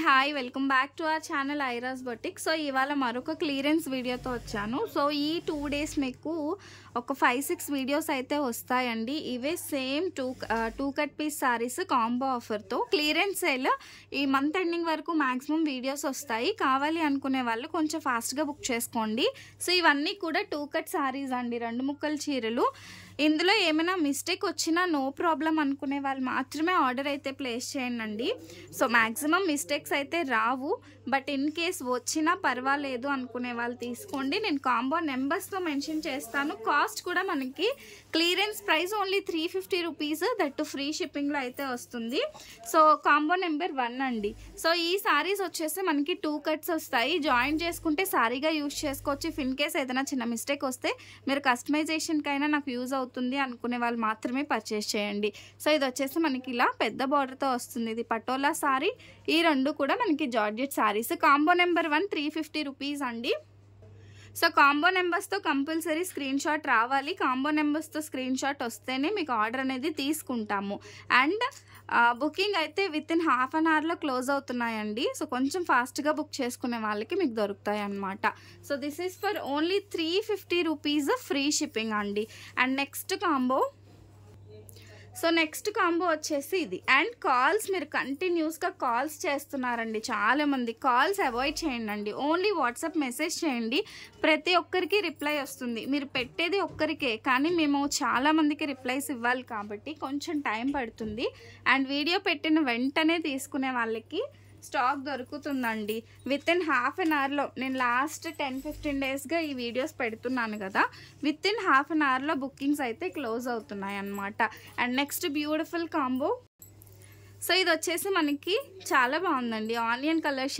Hi welcome back to our channel Airas boutique. So ఇవాళ మరొక clearance వీడియోతో వచ్చాను. సో ఈ 2 days మీకు ఒక 5-6 వీడియోస్ అయితే వస్తాయండి. ఇవే same two cut piece saris combo ఆఫర్తో క్లియరెన్స్ సేల్ ఈ మంత్ ఎండింగ్ వరకు మ్యాక్సిమం వీడియోస్ వస్తాయి. కావాలి అనుకునే వాళ్ళు కొంచెం ఫాస్ట్గా బుక్ చేసుకోండి. సో ఇవన్నీ కూడా 2 కట్ సారీస్ అండి, 2 ముక్కల చీరలు. ఇందులో ఏమైనా మిస్టేక్ వచ్చినా నో ప్రాబ్లం అనుకునే వాళ్ళు మాత్రమే ఆర్డర్ అయితే ప్లేస్ చేయండి. సో మ్యాక్సిమం మిస్టేక్స్ అయితే రావు, బట్ ఇన్ కేస్ వచ్చినా పర్వాలేదు అనుకునే వాళ్ళు తీసుకోండి. నేను కాంబో నెంబర్స్తో మెన్షన్ చేస్తాను. కాస్ట్ కూడా మనకి clearance price only 350 rupees, that free షిప్పింగ్లో అయితే వస్తుంది. సో కాంబో నెంబర్ 1 అండి. సో ఈ సారీస్ వచ్చేసి మనకి 2 కట్స్ వస్తాయి. జాయిన్ చేసుకుంటే సారీగా యూజ్ చేసుకోవచ్చు. ఇఫ్ ఇన్ కేస్ ఏదైనా చిన్న మిస్టేక్ వస్తే మీరు కస్టమైజేషన్కైనా నాకు యూజ్ అవుతుంది అనుకునే వాళ్ళు మాత్రమే పర్చేస్ చేయండి. సో ఇది వచ్చేసి మనకి ఇలా పెద్ద బార్డర్తో వస్తుంది. ఇది పటోలా సారీ. ఈ 2 కూడా మనకి georgette saris. Combo number 1 350 rupees అండి. సో కాంబో నెంబర్స్తో కంపల్సరీ స్క్రీన్ షాట్ రావాలి. కాంబో నెంబర్స్తో స్క్రీన్ షాట్ వస్తేనే మీకు ఆర్డర్ అనేది తీసుకుంటాము. అండ్ బుకింగ్ అయితే వితిన్ హాఫ్ అన్ అవర్లో క్లోజ్ అవుతున్నాయండి. సో కొంచెం ఫాస్ట్గా బుక్ చేసుకునే వాళ్ళకి మీకు దొరుకుతాయి అన్నమాట. So this is for only 350 rupees free shipping అండి. అండ్ నెక్స్ట్ కాంబో వచ్చేసి ఇది. అండ్ కాల్స్ మీరు కంటిన్యూస్గా కాల్స్ చేస్తున్నారండి చాలామంది. కాల్స్ అవాయిడ్ చేయండి. ఓన్లీ వాట్సాప్ మెసేజ్ చేయండి. ప్రతి ఒక్కరికి రిప్లై వస్తుంది. మీరు పెట్టేది ఒక్కరికే, కానీ మేము చాలామందికి రిప్లైస్ ఇవ్వాలి కాబట్టి కొంచెం టైం పడుతుంది. అండ్ వీడియో పెట్టిన వెంటనే తీసుకునే వాళ్ళకి స్టాక్ దొరుకుతుందండి. వితిన్ హాఫ్ అన్ అవర్లో. నేను లాస్ట్ 10-15 డేస్గా ఈ వీడియోస్ పెడుతున్నాను కదా, వితిన్ హాఫ్ అన్ అవర్లో బుకింగ్స్ అయితే క్లోజ్ అవుతున్నాయి అన్నమాట. And next beautiful combo. So ఇది వచ్చేసి మనకి చాలా బాగుందండి. ఆనియన్ కలర్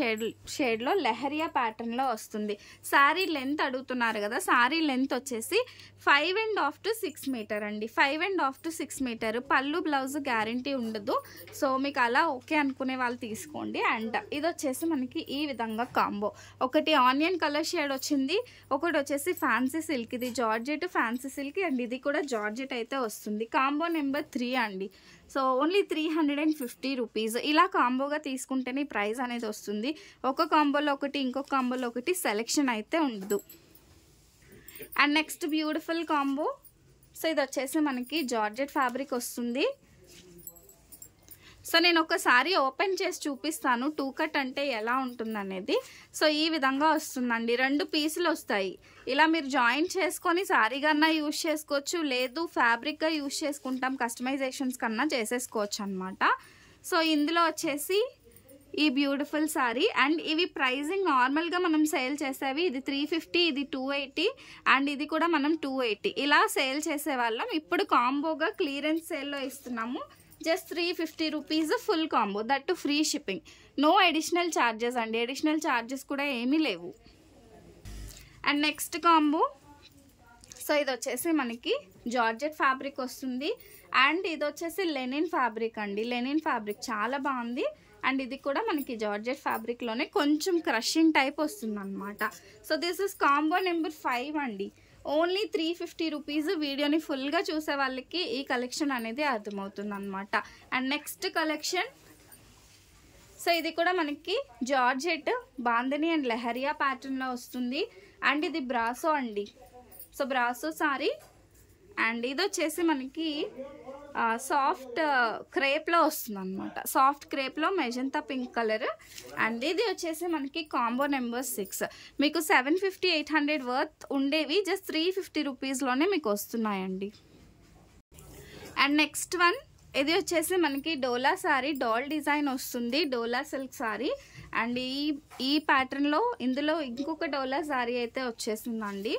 షేడ్లో లెహరియా ప్యాటర్న్లో వస్తుంది. శారీ లెంత్ అడుగుతున్నారు కదా, శారీ లెంత్ వచ్చేసి 5.5 to 6 మీటర్ అండి. 5.5 to 6 మీటర్. పళ్ళు బ్లౌజ్ గ్యారంటీ ఉండదు. సో మీకు అలా ఓకే అనుకునే వాళ్ళు తీసుకోండి. అండ్ ఇది వచ్చేసి మనకి ఈ విధంగా కాంబో. ఒకటి ఆనియన్ కలర్ షేడ్ వచ్చింది, ఒకటి వచ్చేసి ఫ్యాన్సీ సిల్క్. ఇది జార్జెట్ ఫ్యాన్సీ సిల్క్, అండ్ ఇది కూడా జార్జెట్ అయితే వస్తుంది. కాంబో నెంబర్ 3 అండి. So only 350 rupees. ఇలా కాంబోగా తీసుకుంటేనే ప్రైస్ అనేది వస్తుంది. ఒక కాంబోలో ఒకటి, ఇంకొక కాంబోలో ఒకటి సెలెక్షన్ అయితే ఉండదు. And next beautiful combo. So ఇది వచ్చేసి మనకి జార్జెట్ ఫ్యాబ్రిక్ వస్తుంది. సో నేను ఒకసారి ఓపెన్ చేసి చూపిస్తాను 2 కట్ అంటే ఎలా ఉంటుంది అనేది. సో ఈ విధంగా వస్తుందండి. 2 పీసులు వస్తాయి. ఇలా మీరు జాయిన్ చేసుకొని సారీగా యూజ్ చేసుకోవచ్చు, లేదు ఫ్యాబ్రిక్గా యూజ్ చేసుకుంటాం కస్టమైజేషన్స్ కన్నా చేసేసుకోవచ్చు అనమాట. సో ఇందులో వచ్చేసి ఈ బ్యూటిఫుల్ సారీ. అండ్ ఇవి ప్రైజింగ్ నార్మల్గా మనం సేల్ చేసేవి ఇది 350, ఇది 280, అండ్ ఇది కూడా మనం 280 ఇలా సేల్ చేసేవాళ్ళం. ఇప్పుడు కాంబోగా క్లియరెన్స్ సేల్లో ఇస్తున్నాము. Just 350 rupees full combo, that free shipping. No additional charges అండి. అడిషనల్ ఛార్జెస్ కూడా ఏమీ లేవు. And next combo. సో ఇది వచ్చేసి మనకి జార్జెట్ ఫ్యాబ్రిక్ వస్తుంది. అండ్ ఇది వచ్చేసి లెనిన్ ఫ్యాబ్రిక్ అండి. లెనిన్ ఫ్యాబ్రిక్ చాలా బాగుంది. అండ్ ఇది కూడా మనకి జార్జెట్ ఫ్యాబ్రిక్లోనే కొంచెం క్రషింగ్ టైప్ వస్తుంది అనమాట. So this is combo number 5 అండి. Only 350 rupees. వీడియోని ఫుల్గా చూసే వాళ్ళకి ఈ కలెక్షన్ అనేది అర్థమవుతుంది అనమాట. And next collection. సో ఇది కూడా మనకి జార్జెట్ బాందని అండ్ లెహరియా ప్యాటర్న్లో వస్తుంది. అండ్ ఇది బ్రాసో అండి. So brasso sorry. అండ్ ఇది వచ్చేసి మనకి సాఫ్ట్ క్రేప్లో వస్తుంది అనమాట. సాఫ్ట్ క్రేప్లో మెజంతా పింక్ కలర్. అండ్ ఇది వచ్చేసి మనకి కాంబో నెంబర్ 6. మీకు 750-800 వర్త్ ఉండేవి జస్ట్ 350 రూపీస్లోనే మీకు వస్తున్నాయండి. And next one. ఇది వచ్చేసి మనకి డోలా సారీ, డాల్ డిజైన్ వస్తుంది. డోలా సిల్క్ సారీ. అండ్ ఈ ప్యాటర్న్లో ఇందులో ఇంకొక డోలా సారీ అయితే వచ్చేసిందండి.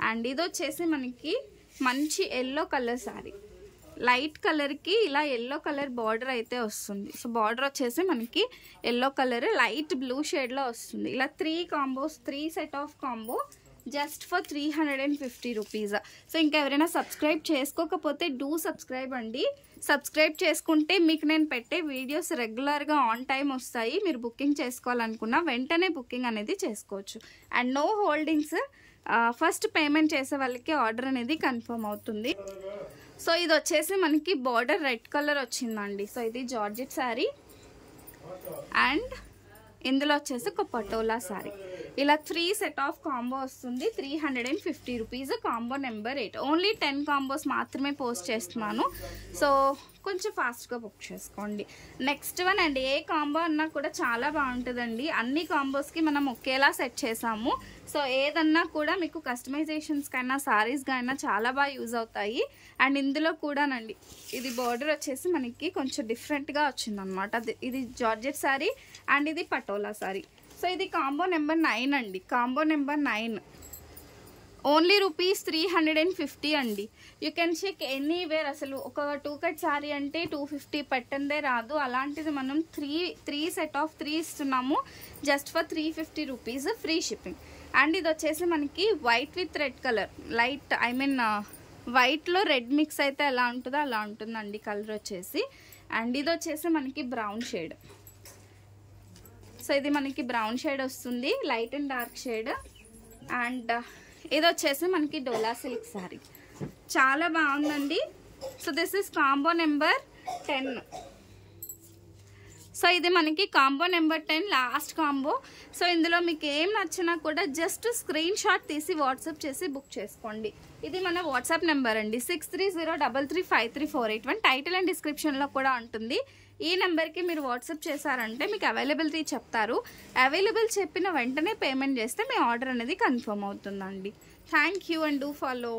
అండ్ ఇది వచ్చేసి మనకి మంచి ఎల్లో కలర్ సారీ. లైట్ కలర్కి ఇలా ఎల్లో కలర్ బార్డర్ అయితే వస్తుంది. సో బార్డర్ వచ్చేసి మనకి ఎల్లో కలర్ లైట్ బ్లూ షేడ్లో వస్తుంది. ఇలా 3 set of combo just for 350 rupees. So ఇంకెవరైనా సబ్స్క్రైబ్ చేసుకోకపోతే డూ సబ్స్క్రైబ్ అండి. సబ్స్క్రైబ్ చేసుకుంటే మీకు నేను పెట్టే వీడియోస్ రెగ్యులర్గా ఆన్ టైం వస్తాయి. మీరు బుకింగ్ చేసుకోవాలనుకున్నా వెంటనే బుకింగ్ అనేది చేసుకోవచ్చు. And no holdings. First payment చేసే వాళ్ళకి ఆర్డర్ అనేది కన్ఫర్మ్ అవుతుంది. సో ఇది వచ్చేసి మనకి బార్డర్ రెడ్ కలర్ వచ్చిందండి. సో ఇది జార్జెట్ శారీ. అండ్ ఇందులో వచ్చేసి ఒక పటోలా సారీ. ఇలా 3 సెట్ ఆఫ్ కాంబో వస్తుంది. 350 rupees, combo number 8. Only 10 combos మాత్రమే పోస్ట్ చేస్తున్నాను. సో కొంచెం ఫాస్ట్గా బుక్ చేసుకోండి. నెక్స్ట్ వన్ అండి, ఏ కాంబో అన్నా కూడా చాలా బాగుంటుందండి. అన్ని కాంబోస్కి మనం ఒకేలా సెట్ చేసాము. సో ఏదన్నా కూడా మీకు కస్టమైజేషన్స్కైనా సారీస్కైనా చాలా బాగా యూజ్ అవుతాయి. అండ్ ఇందులో కూడానండి ఇది బార్డర్ వచ్చేసి మనకి కొంచెం డిఫరెంట్గా వచ్చిందనమాట. ఇది జార్జెట్ శారీ అండ్ ఇది పటోలా శారీ. సో ఇది కాంబో నెంబర్ 9 అండి. కాంబో నెంబర్ 9 ఓన్లీ రూపీస్ 350 అండి. You can check anywhere. అసలు ఒక 2 కట్ శారీ అంటే 250 పెట్టందే రాదు. అలాంటిది మనం 3 సెట్ ఆఫ్ 3 ఇస్తున్నాము just for 350 rupees, free shipping. And ఇది వచ్చేసి మనకి white with red colour, light వైట్లో రెడ్ మిక్స్ అయితే ఎలా ఉంటుందో అలా ఉంటుందండి కలర్ వచ్చేసి. అండ్ ఇది వచ్చేసి మనకి బ్రౌన్ షేడ్. సో ఇది మనకి బ్రౌన్ షేడ్ వస్తుంది, light and dark shade. And ఇది వచ్చేసి మనకి డోలా సిల్క్ శారీ, చాలా బాగుందండి. So this is combo number 10. So ఇది మనకి combo number 10 last combo. So ఇందులో మీకు ఏం నచ్చినా కూడా జస్ట్ స్క్రీన్ షాట్ తీసి వాట్సాప్ చేసి బుక్ చేసుకోండి. ఇది మన వాట్సాప్ నెంబర్ అండి, 6303353481. టైటిల్ అండ్ డిస్క్రిప్షన్లో కూడా ఉంటుంది. ఈ నెంబర్కి మీరు వాట్సాప్ చేశారంటే మీకు అవైలబిలిటీ చెప్తారు. అవైలబుల్ చెప్పిన వెంటనే పేమెంట్ చేస్తే మీ ఆర్డర్ అనేది కన్ఫర్మ్ అవుతుందండి. Thank you and do follow.